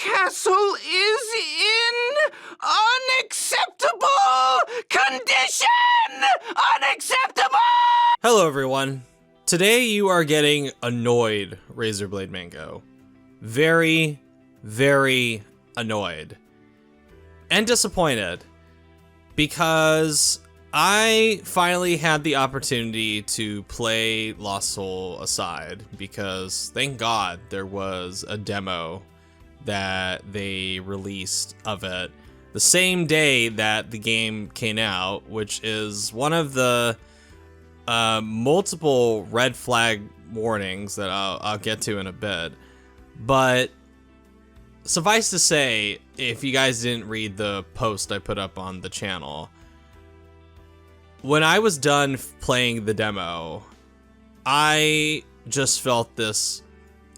castle is in unacceptable condition! Unacceptable! Hello everyone. Today you are getting annoyed, Razorblade Mango. Very, very annoyed. And disappointed. Because I finally had the opportunity to play Lost Soul Aside, because thank God there was a demo that they released of it the same day that the game came out, which is one of the multiple red flag warnings that I'll get to in a bit. But suffice to say, if you guys didn't read the post I put up on the channel, when I was done playing the demo, I just felt this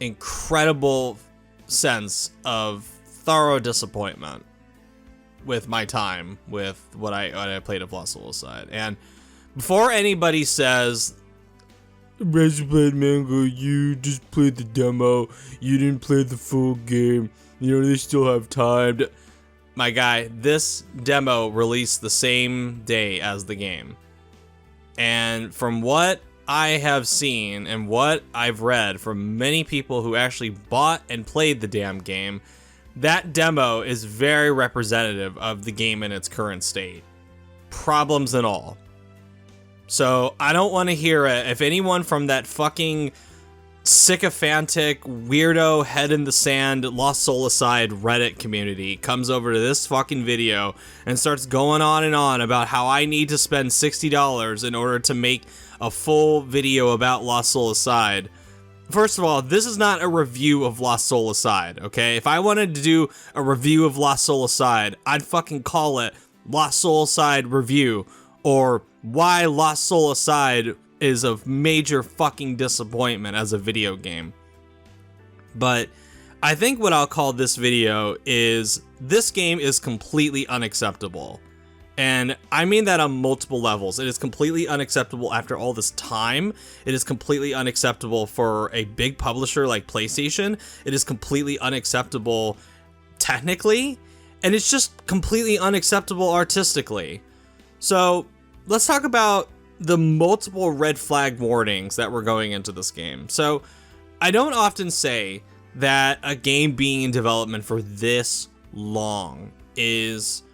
incredible sense of thorough disappointment with my time with what I played of Lost Soul Aside. And before anybody says, Razorblade Mango, you just played the demo, you didn't play the full game, you know, they still have time to... My guy, this demo released the same day as the game. And from what I have seen and what I've read from many people who actually bought and played the damn game, that demo is very representative of the game in its current state. Problems and all. So I don't want to hear it. If anyone from that fucking sycophantic, weirdo, head in the sand, Lost Soul Aside Reddit community comes over to this fucking video and starts going on and on about how I need to spend $60 in order to make a full video about Lost Soul Aside. First of all, this is not a review of Lost Soul Aside, okay? If I wanted to do a review of Lost Soul Aside, I'd fucking call it Lost Soul Aside Review, or why Lost Soul Aside is a major fucking disappointment as a video game. But I think what I'll call this video is, this game is completely unacceptable. And I mean that on multiple levels. It is completely unacceptable after all this time. It is completely unacceptable for a big publisher like PlayStation. It is completely unacceptable technically. And it's just completely unacceptable artistically. So let's talk about the multiple red flag warnings that were going into this game. So I don't often say that a game being in development for this long is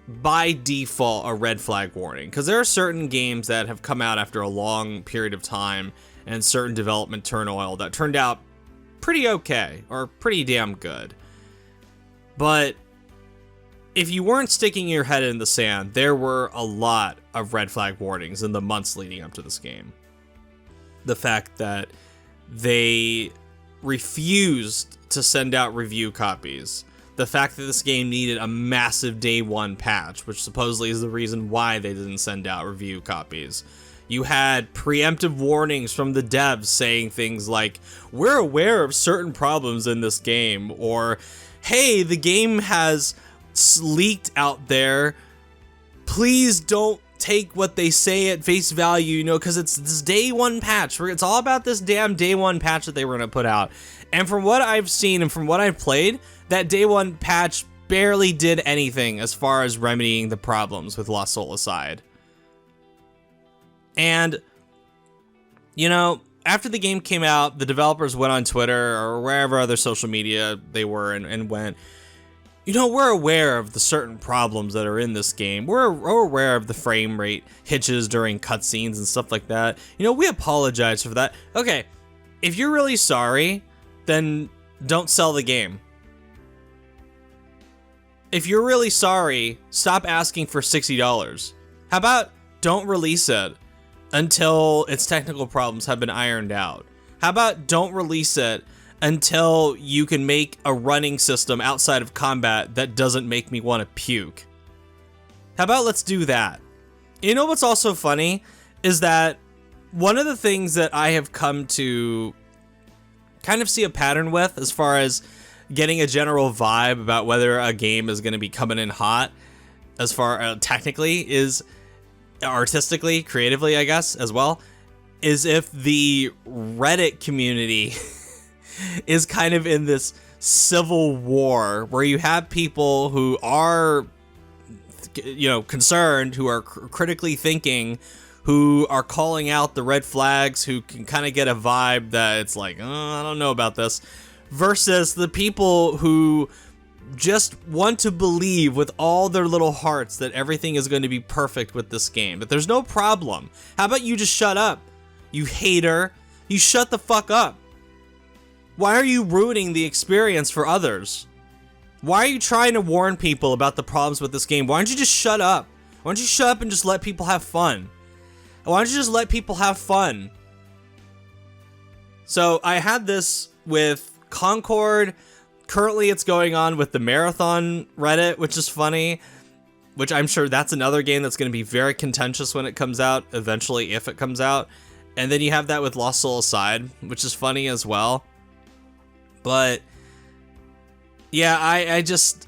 by default a red flag warning, because there are certain games that have come out after a long period of time and certain development turmoil that turned out pretty okay or pretty damn good. But if you weren't sticking your head in the sand, there were a lot of red flag warnings in the months leading up to this game. The fact that they refused to send out review copies. The fact that this game needed a massive day one patch, which supposedly is the reason why they didn't send out review copies. You had preemptive warnings from the devs saying things like, we're aware of certain problems in this game, or hey, the game has leaked out there, please don't take what they say at face value, you know, because it's this day one patch. It's all about this damn day one patch that they were going to put out. And from what I've seen and from what I've played, that day one patch barely did anything as far as remedying the problems with Lost Soul Aside. And, you know, after the game came out, the developers went on Twitter or wherever other social media they were and went, you know, we're aware of the certain problems that are in this game. We're aware of the frame rate hitches during cutscenes and stuff like that. You know, we apologize for that. Okay, if you're really sorry, then don't sell the game. If you're really sorry, stop asking for $60. How about don't release it until its technical problems have been ironed out? How about don't release it until you can make a running system outside of combat that doesn't make me want to puke? How about let's do that? You know what's also funny is that one of the things that I have come to kind of see a pattern with as far as getting a general vibe about whether a game is going to be coming in hot as far technically is artistically, creatively, I guess, as well, is if the Reddit community is kind of in this civil war where you have people who are, concerned, who are critically thinking, who are calling out the red flags, who can kind of get a vibe that it's like, I don't know about this, versus the people who just want to believe with all their little hearts that everything is going to be perfect with this game, that there's no problem. How about you just shut up, you hater? You shut the fuck up. Why are you ruining the experience for others? Why are you trying to warn people about the problems with this game? Why don't you just shut up? Why don't you shut up and just let people have fun? Why don't you just let people have fun? So I had this with Concord. Currently it's going on with the Marathon Reddit, which is funny, which I'm sure that's another game that's going to be very contentious when it comes out, eventually, if it comes out. And then you have that with Lost Soul Aside, which is funny as well. But yeah, I'm just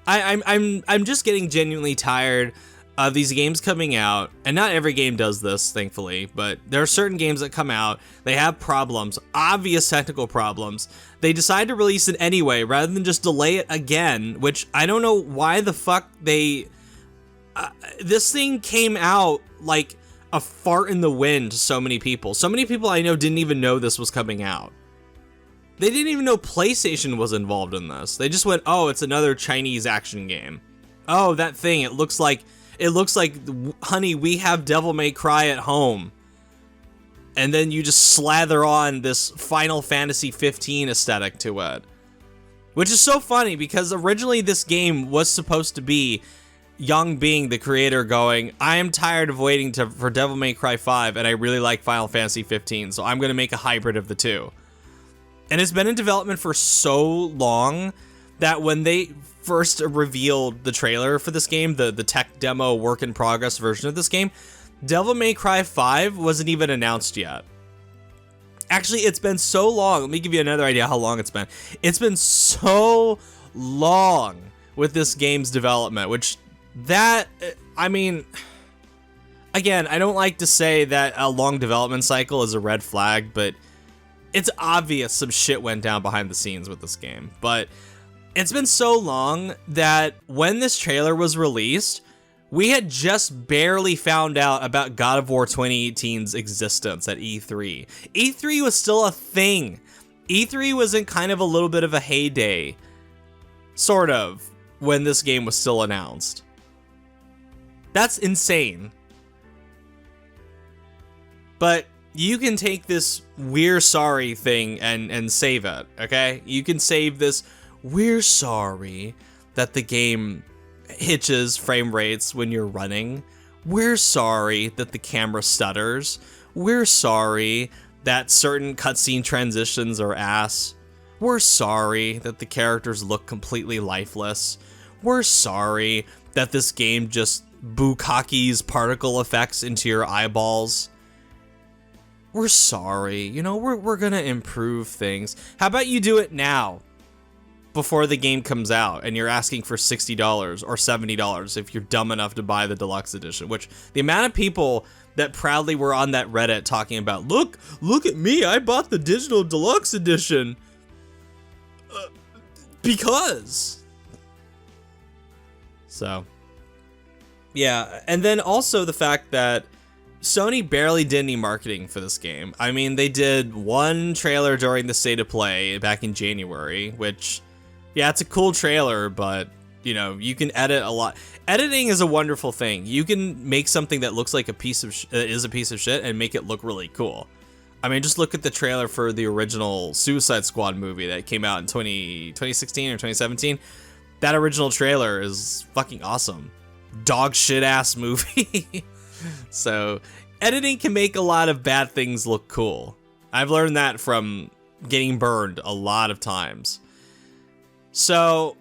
getting genuinely tired of these games coming out, and not every game does this, thankfully, but there are certain games that come out, they have problems, obvious technical problems. They decide to release it anyway, rather than just delay it again, which I don't know why the fuck they... this thing came out like a fart in the wind to so many people. So many people I know didn't even know this was coming out. They didn't even know PlayStation was involved in this. They just went, oh, it's another Chinese action game. Oh, that thing, it looks like, honey, we have Devil May Cry at home. And then you just slather on this Final Fantasy 15 aesthetic to it. Which is so funny, because originally this game was supposed to be Yang Bing, the creator, going, I am tired of waiting for Devil May Cry 5, and I really like Final Fantasy 15, so I'm going to make a hybrid of the two. And it's been in development for so long that when they first revealed the trailer for this game, the tech demo work in progress version of this game, Devil May Cry 5 wasn't even announced yet. Actually, it's been so long. Let me give you another idea how long it's been. It's been so long with this game's development, which again, I don't like to say that a long development cycle is a red flag, but it's obvious some shit went down behind the scenes with this game. But it's been so long that when this trailer was released, we had just barely found out about God of War 2018's existence at E3. E3 was still a thing. E3 was in kind of a little bit of a heyday, sort of, when this game was still announced. That's insane. But you can take this "we're sorry" thing and save it, okay? You can save this "we're sorry" that the game hitches frame rates when you're running. We're sorry that the camera stutters. We're sorry that certain cutscene transitions are ass. We're sorry that the characters look completely lifeless. We're sorry that this game just bukakis particle effects into your eyeballs. We're sorry, we're gonna improve things. How about you do it now, before the game comes out, and you're asking for $60 or $70 if you're dumb enough to buy the deluxe edition, which the amount of people that proudly were on that Reddit talking about, look at me, I bought the digital deluxe edition. Because. So, yeah, and then also the fact that Sony barely did any marketing for this game. I mean, they did one trailer during the State of Play back in January, which, yeah, it's a cool trailer, but, you can edit a lot. Editing is a wonderful thing. You can make something that looks like a piece of shit and make it look really cool. I mean, just look at the trailer for the original Suicide Squad movie that came out in 2016 or 2017. That original trailer is fucking awesome. Dog shit ass movie. So, editing can make a lot of bad things look cool. I've learned that from getting burned a lot of times. So,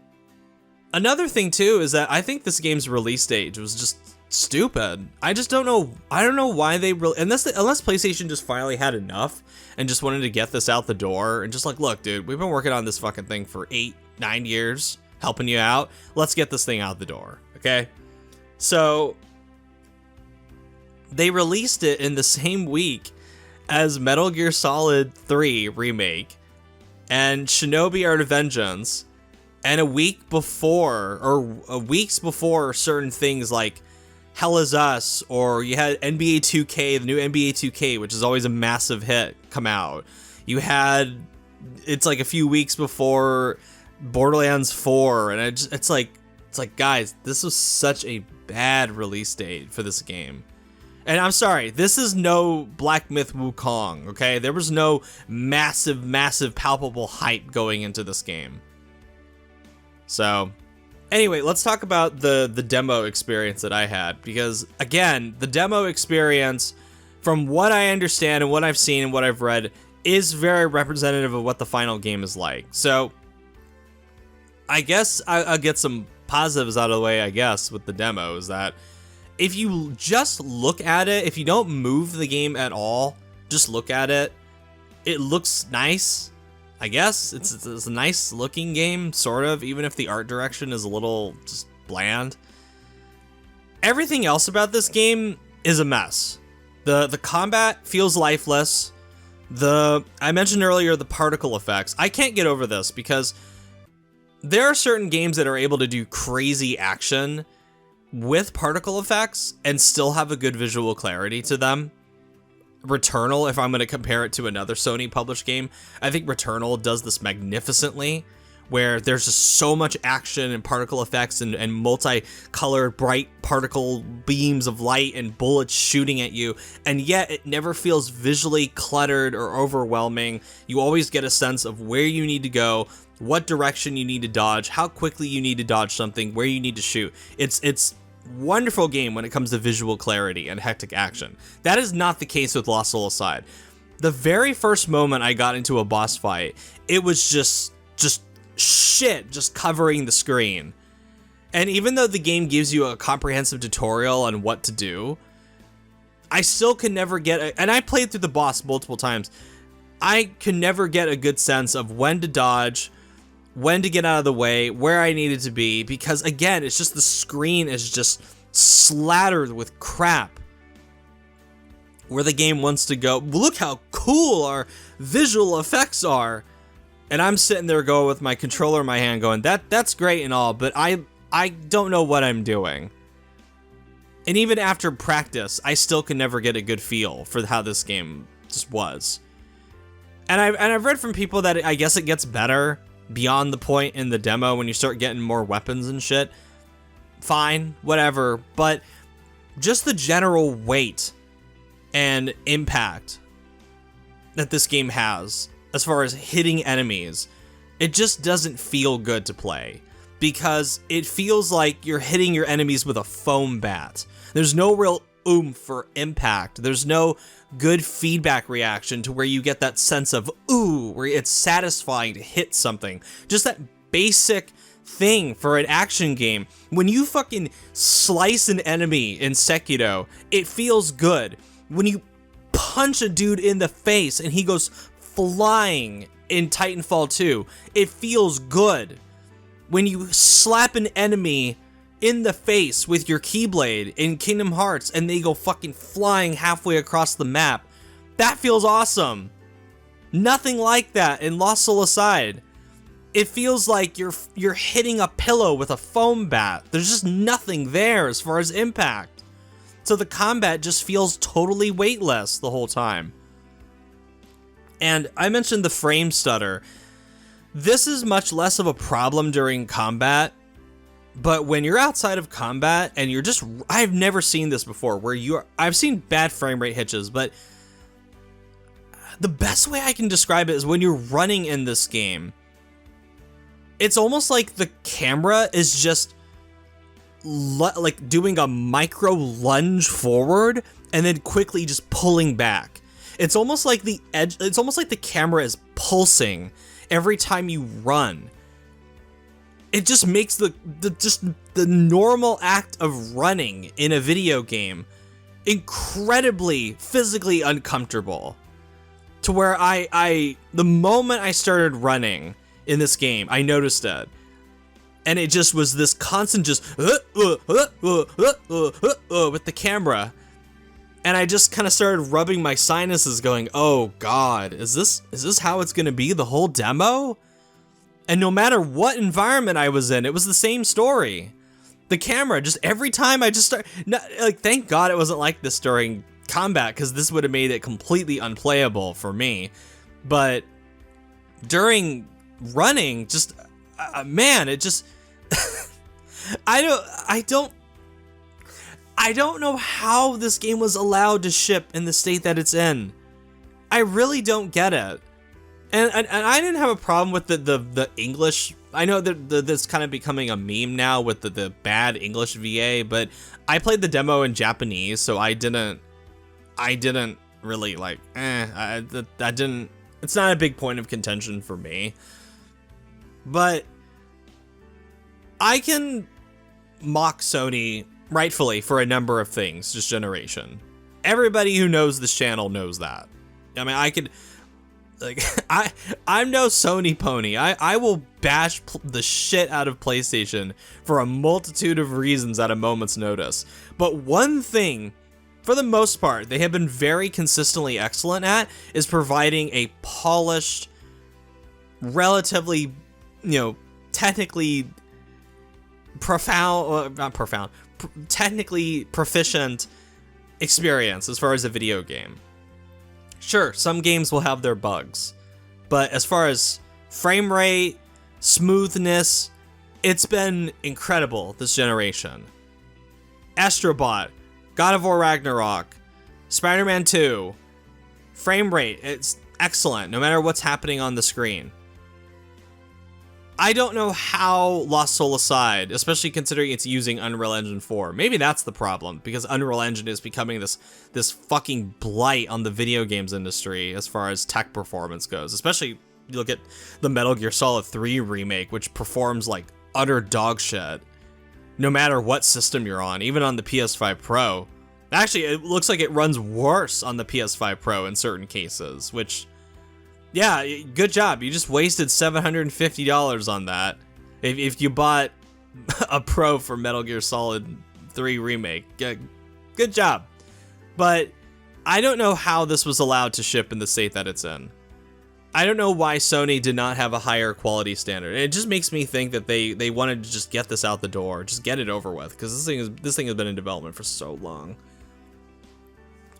another thing too is that I think this game's release date was just stupid. I just don't know. I don't know why they unless PlayStation just finally had enough and just wanted to get this out the door and just like, look, dude, we've been working on this fucking thing for 8-9 years, helping you out. Let's get this thing out the door, okay? So they released it in the same week as Metal Gear Solid 3 Remake, and Shinobi Art of Vengeance, and a week before, or weeks before, certain things like Hell Is Us, or you had NBA 2K, the new NBA 2K, which is always a massive hit, come out. You had, it's like a few weeks before Borderlands 4, and it's like, guys, this was such a bad release date for this game. And I'm sorry, this is no Black Myth Wukong, okay? There was no massive, palpable hype going into this game. So, anyway, let's talk about the demo experience that I had. Because, again, the demo experience, from what I understand and what I've seen and what I've read, is very representative of what the final game is like. So, I guess I'll get some positives out of the way, I guess, with the demo, is that if you just look at it, if you don't move the game at all, just look at it, it looks nice, I guess. It's a nice looking game, sort of, even if the art direction is a little just bland. Everything else about this game is a mess. The combat feels lifeless. I mentioned earlier the particle effects. I can't get over this because there are certain games that are able to do crazy action with particle effects and still have a good visual clarity to them. Returnal, if I'm going to compare it to another Sony published game, I think Returnal does this magnificently, where there's just so much action and particle effects and multicolored bright particle beams of light and bullets shooting at you, and yet it never feels visually cluttered or overwhelming. You always get a sense of where you need to go, what direction you need to dodge, how quickly you need to dodge something, where you need to shoot. It's wonderful game when it comes to visual clarity and hectic action. That is not the case with Lost Soul Aside. The very first moment I got into a boss fight, it was just shit just covering the screen. And even though the game gives you a comprehensive tutorial on what to do, I still can never get and I played through the boss multiple times. I can never get a good sense of when to dodge, when to get out of the way, where I needed to be, because again, it's just the screen is just slattered with crap. Where the game wants to go, look how cool our visual effects are. And I'm sitting there going with my controller in my hand going, that's great and all, but I don't know what I'm doing. And even after practice, I still can never get a good feel for how this game just was. And I've read from people that I guess it gets better beyond the point in the demo when you start getting more weapons and shit. Fine, whatever, but just the general weight and impact that this game has as far as hitting enemies, it just doesn't feel good to play, because it feels like you're hitting your enemies with a foam bat. There's no real oomph or impact. There's no good feedback reaction to where you get that sense of ooh, where it's satisfying to hit something. Just that basic thing for an action game. When you fucking slice an enemy in Sekiro, it feels good. When you punch a dude in the face and he goes flying in Titanfall 2, it feels good. When you slap an enemy in the face with your Keyblade in Kingdom Hearts and they go fucking flying halfway across the map, that feels awesome. Nothing like that in Lost Soul Aside. It feels like you're hitting a pillow with a foam bat. There's just nothing there as far as impact. So the combat just feels totally weightless the whole time. And I mentioned the frame stutter. This is much less of a problem during combat, but when you're outside of combat and you're just, I've never seen this before, where I've seen bad frame rate hitches, but the best way I can describe it is when you're running in this game, it's almost like the camera is just like doing a micro lunge forward and then quickly just pulling back. It's almost like it's almost like the camera is pulsing every time you run. It just makes the normal act of running in a video game incredibly physically uncomfortable. To where the moment I started running in this game, I noticed it. And it just was this constant just with the camera. And I just kind of started rubbing my sinuses going, oh God, is this how it's going to be the whole demo? And no matter what environment I was in, it was the same story. The camera, just every time I just start, like, thank God it wasn't like this during combat, because this would have made it completely unplayable for me. But during running, just, man, it just, I don't know how this game was allowed to ship in the state that it's in. I really don't get it. And I didn't have a problem with the English. I know that that's kind of becoming a meme now with the bad English VA, but I played the demo in Japanese, so I didn't really like, that didn't, it's not a big point of contention for me. But I can mock Sony rightfully for a number of things this generation. Everybody who knows this channel knows that. I mean, I could, like, I'm no Sony pony. I will bash the shit out of PlayStation for a multitude of reasons at a moment's notice. But one thing, for the most part, they have been very consistently excellent at is providing a polished, relatively, technically technically proficient experience as far as a video game. Sure, some games will have their bugs, but as far as frame rate, smoothness, it's been incredible this generation. Astrobot, God of War Ragnarok, Spider-Man 2, frame rate, it's excellent no matter what's happening on the screen. I don't know how Lost Soul Aside, especially considering it's using Unreal Engine 4. Maybe that's the problem, because Unreal Engine is becoming this fucking blight on the video games industry as far as tech performance goes. Especially, you look at the Metal Gear Solid 3 remake, which performs like utter dog shit, no matter what system you're on, even on the PS5 Pro. Actually, it looks like it runs worse on the PS5 Pro in certain cases, which... yeah, good job. You just wasted $750 on that. If you bought a Pro for Metal Gear Solid 3 Remake, good job. But I don't know how this was allowed to ship in the state that it's in. I don't know why Sony did not have a higher quality standard. It just makes me think that they wanted to just get this out the door, just get it over with, because this thing has been in development for so long.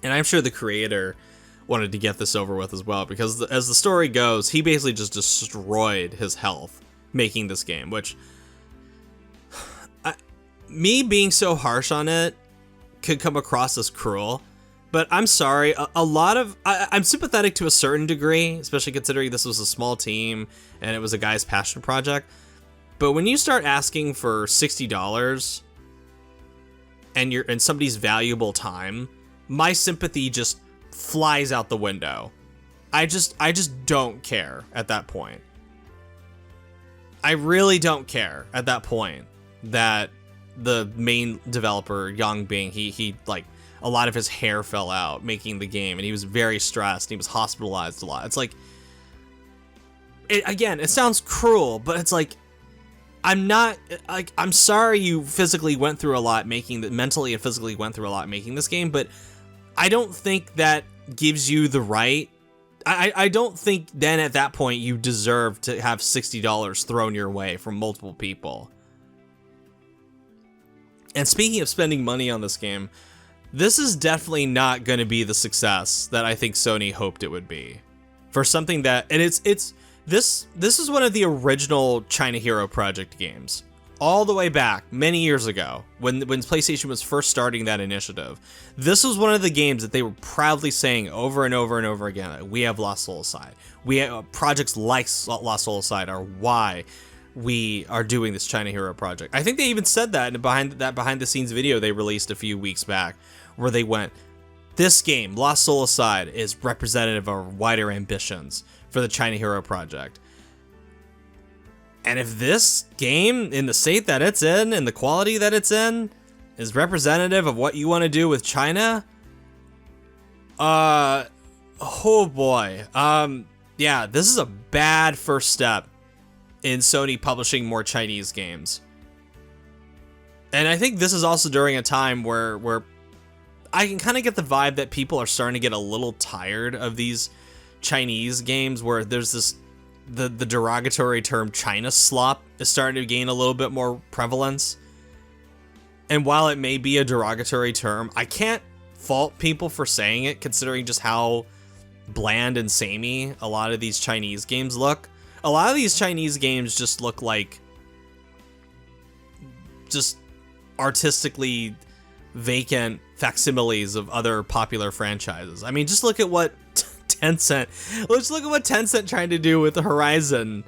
And I'm sure the creator wanted to get this over with as well, because as the story goes, he basically just destroyed his health making this game, which me being so harsh on it could come across as cruel, but I'm sorry, a lot of I'm sympathetic to a certain degree, especially considering this was a small team and it was a guy's passion project. But when you start asking for $60 and somebody's valuable time, my sympathy just flies out the window. I just don't care at that point. I really don't care at that point that the main developer, Yang Bing, he like, a lot of his hair fell out making the game and he was very stressed. He was hospitalized a lot. It's like, again, it sounds cruel, but it's like, I'm sorry you physically went through a lot mentally and physically went through a lot making this game, but I don't think that gives you the right. I don't think then at that point you deserve to have $60 thrown your way from multiple people. And speaking of spending money on this game, this is definitely not going to be the success that I think Sony hoped it would be. For something that, and this is one of the original China Hero Project games. All the way back many years ago, when PlayStation was first starting that initiative, this was one of the games that they were proudly saying over and over and over again, like, we have Lost Soul Aside. We have projects like Lost Soul Aside are why we are doing this China Hero Project. I think they even said that in behind the scenes video they released a few weeks back, where they went, this game, Lost Soul Aside, is representative of our wider ambitions for the China Hero Project. And if this game, in the state that it's in, and the quality that it's in, is representative of what you want to do with China, oh boy. Yeah, this is a bad first step in Sony publishing more Chinese games. And I think this is also during a time where I can kind of get the vibe that people are starting to get a little tired of these Chinese games where there's this the derogatory term China slop is starting to gain a little bit more prevalence. And while it may be a derogatory term, I can't fault people for saying it, considering just how bland and samey a lot of these Chinese games look. A lot of these Chinese games just look like just artistically vacant facsimiles of other popular franchises. I mean, just look at what let's look at what Tencent tried to do with the Horizon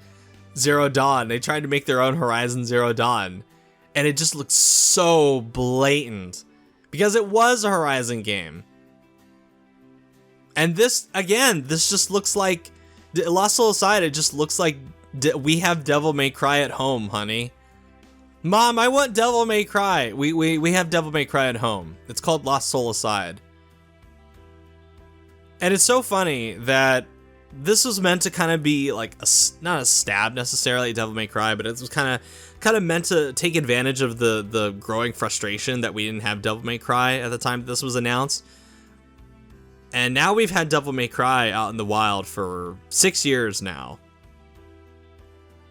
Zero Dawn. They tried to make their own Horizon Zero Dawn, and it just looks so blatant because it was a Horizon game. And this, again, this just looks like Lost Soul aside, it just looks like we have Devil May Cry at home, honey. Mom, I want Devil May Cry. We have Devil May Cry at home. It's called Lost Soul Aside. And it's so funny that this was meant to kind of be like not a stab necessarily at Devil May Cry, but it was kind of meant to take advantage of the growing frustration that we didn't have Devil May Cry at the time this was announced. And now we've had Devil May Cry out in the wild for 6 years now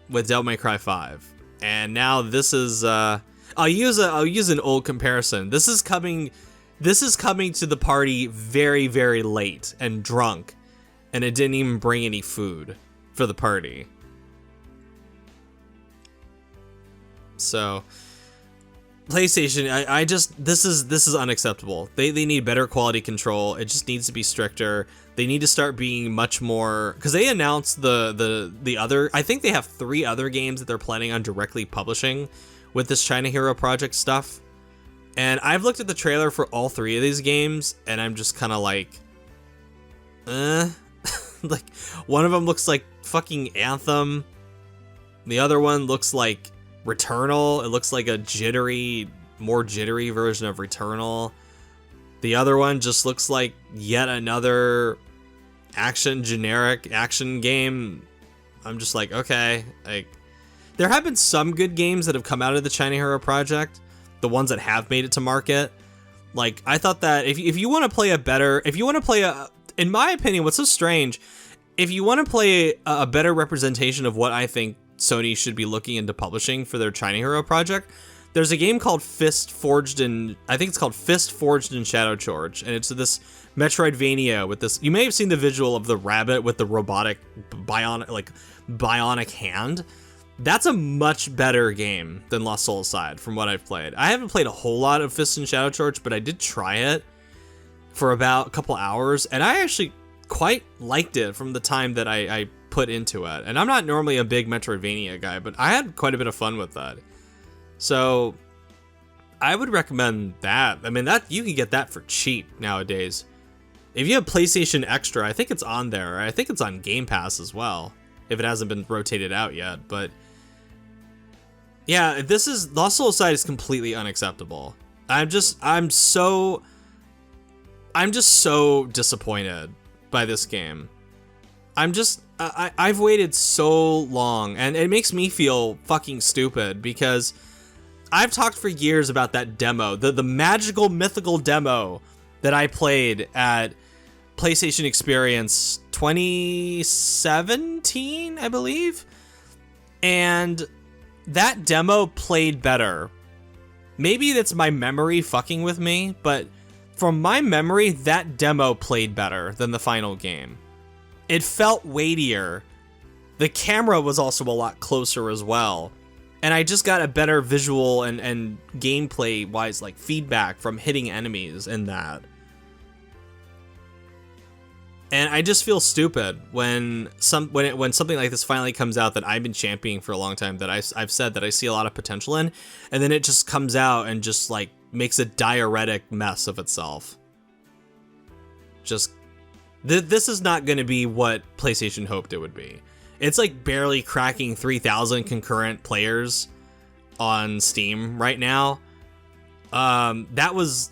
with Devil May Cry 5. And now this is I'll use an old comparison. This is coming to the party very, very late and drunk, and it didn't even bring any food for the party. So PlayStation, I just this is unacceptable. They need better quality control. It just needs to be stricter. They need to start being much more, because they announced the other, I think they have 3 other games that they're planning on directly publishing with this China Hero Project stuff. And I've looked at the trailer for all 3 of these games, and I'm just kind of like, like, one of them looks like fucking Anthem. The other one looks like Returnal. It looks like a more jittery version of Returnal. The other one just looks like yet another generic action game. I'm just like, okay. Like, there have been some good games that have come out of the China Hero Project, the ones that have made it to market. Like, I thought that if you want to play in my opinion, what's so strange, if you want to play a better representation of what I think Sony should be looking into publishing for their China Hero Project, there's a game called Fist Forged in Shadow Charge, and it's this Metroidvania with this. You may have seen the visual of the rabbit with the robotic bionic hand. That's a much better game than Lost Soul Aside from what I've played. I haven't played a whole lot of Fist and Shadow Charge, but I did try it for about a couple hours, and I actually quite liked it from the time that I put into it. And I'm not normally a big Metroidvania guy, but I had quite a bit of fun with that. So I would recommend that. I mean, that you can get that for cheap nowadays. If you have PlayStation Extra, I think it's on there. I think it's on Game Pass as well, if it hasn't been rotated out yet. But yeah, Lost Soul Aside is completely unacceptable. I'm just so disappointed by this game. I've waited so long, and it makes me feel fucking stupid because I've talked for years about that demo, the magical, mythical demo that I played at PlayStation Experience 2017, I believe. And that demo played better. Maybe that's my memory fucking with me, but from my memory, that demo played better than the final game. It felt weightier. The camera was also a lot closer as well. And I just got a better visual and gameplay wise, like, feedback from hitting enemies in that. And I just feel stupid when something like this finally comes out that I've been championing for a long time, that I've said that I see a lot of potential in, and then it just comes out and just like makes a diuretic mess of itself. Just this is not going to be what PlayStation hoped it would be. It's like barely cracking 3,000 concurrent players on Steam right now. That was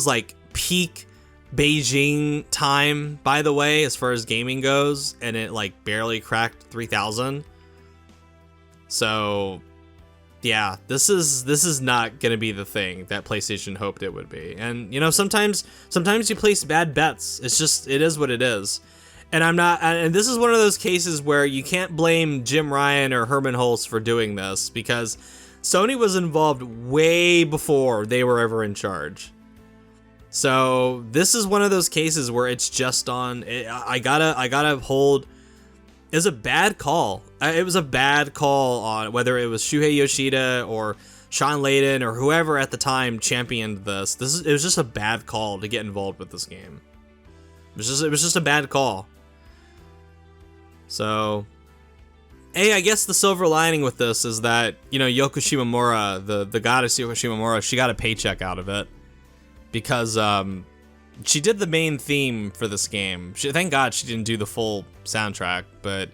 like peak Beijing time, by the way, as far as gaming goes, and it like barely cracked 3,000. So yeah, this is not gonna be the thing that PlayStation hoped it would be. And you know, sometimes you place bad bets. It is what it is. And and this is one of those cases where you can't blame Jim Ryan or Herman Hulst for doing this, because Sony was involved way before they were ever in charge. So this is one of those cases where it's just on. I gotta hold. It was a bad call. It was a bad call on whether it was Shuhei Yoshida or Sean Layden or whoever at the time championed this. It was just a bad call to get involved with this game. It was just a bad call. So, I guess the silver lining with this is that, you know, Yoko Shimomura, the goddess Yoko Shimomura, she got a paycheck out of it, because she did the main theme for this game. Thank God she didn't do the full soundtrack, but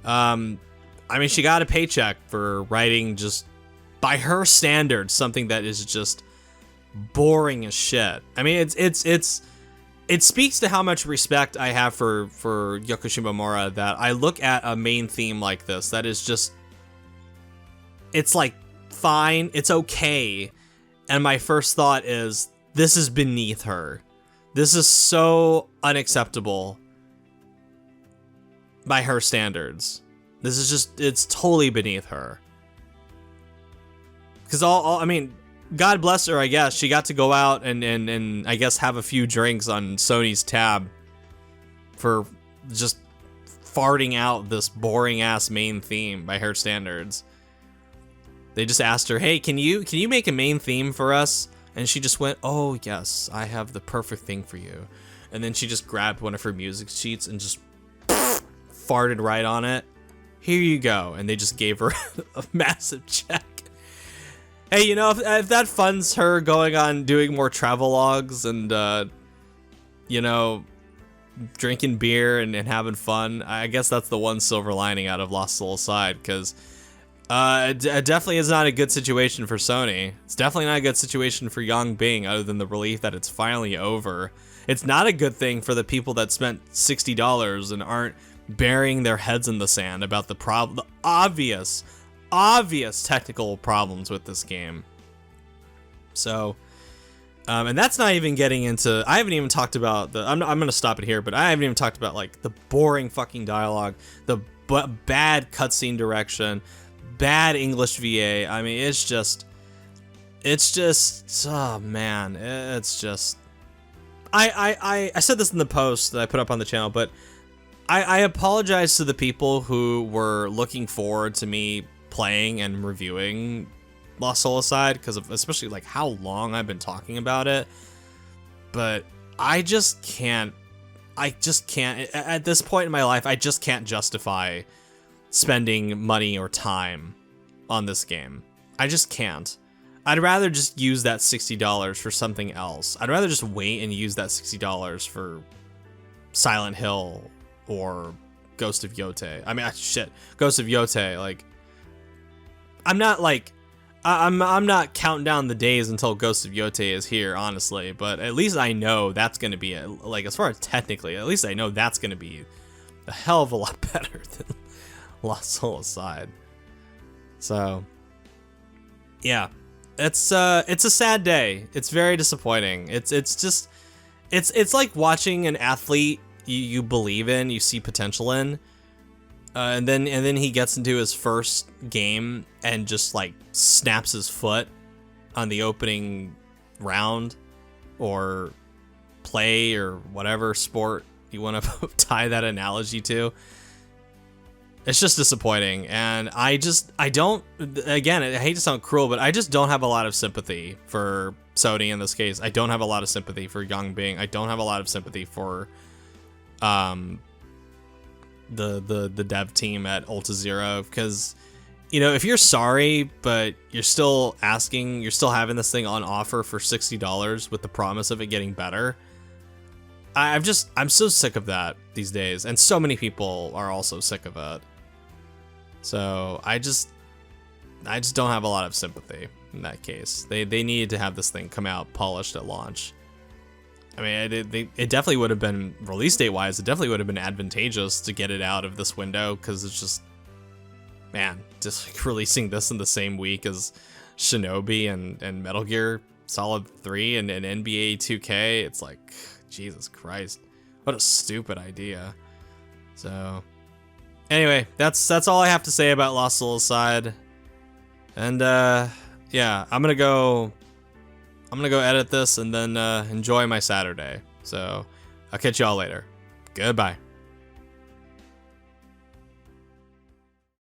I mean, she got a paycheck for writing, just by her standards, something that is just boring as shit. I mean, it speaks to how much respect I have for Yoko Shimomura, that I look at a main theme like this that is just, it's like, fine, it's okay, and my first thought is, this is beneath her. This is so unacceptable by her standards. This is just, it's totally beneath her. Because I mean, God bless her, I guess. She got to go out and I guess have a few drinks on Sony's tab for just farting out this boring ass main theme by her standards. They just asked her, "Hey, can you make a main theme for us?" And she just went, "Oh yes, I have the perfect thing for you." And then she just grabbed one of her music sheets and just farted right on it. "Here you go." And they just gave her a massive check. Hey, you know, if that funds her going on doing more travel logs and, you know, drinking beer and having fun, I guess that's the one silver lining out of Lost Soul Aside, because it definitely is not a good situation for Sony. It's definitely not a good situation for Yongbing, other than the relief that it's finally over. It's not a good thing for the people that spent $60 and aren't burying their heads in the sand about the obvious technical problems with this game. So, and that's not even getting into, I haven't even talked about I'm gonna stop it here, but I haven't even talked about, like, the boring fucking dialogue, the bad cutscene direction, bad English VA. I mean, it's just, oh man, it's just, I said this in the post that I put up on the channel, but I apologize to the people who were looking forward to me playing and reviewing Lost Soul Aside, because of especially like how long I've been talking about it. But I just can't at this point in my life, I just can't justify spending money or time on this game. I just can't. I'd rather just use that $60 for something else. I'd rather just wait and use that $60 for Silent Hill or Ghost of Yotei. I mean, shit, Ghost of Yotei. Like, I'm not not counting down the days until Ghost of Yotei is here, honestly. But at least I know that's gonna be like, as far as technically, at least I know that's gonna be a hell of a lot better than Lost Soul Aside. So, yeah, it's a sad day. It's very disappointing. It's just, it's like watching an athlete you believe in, you see potential in, and then he gets into his first game and just like snaps his foot on the opening round or play or whatever sport you want to tie that analogy to. It's just disappointing, and I don't, again, I hate to sound cruel, but I just don't have a lot of sympathy for Sony in this case. I don't have a lot of sympathy for Yongbing. I don't have a lot of sympathy for the dev team at Ulta Zero, because, you know, if you're sorry but you're still having this thing on offer for $60 with the promise of it getting better, I'm so sick of that these days, and so many people are also sick of it. So I just don't have a lot of sympathy in that case. They needed to have this thing come out polished at launch. I mean, it definitely would have been, release date wise, it definitely would have been advantageous to get it out of this window, because it's just, man, just like releasing this in the same week as Shinobi and Metal Gear Solid 3 and NBA 2K, it's like, Jesus Christ, what a stupid idea. So anyway, that's all I have to say about Lost Zoolocide. And yeah, I'm gonna go edit this and then enjoy my Saturday. So I'll catch y'all later. Goodbye.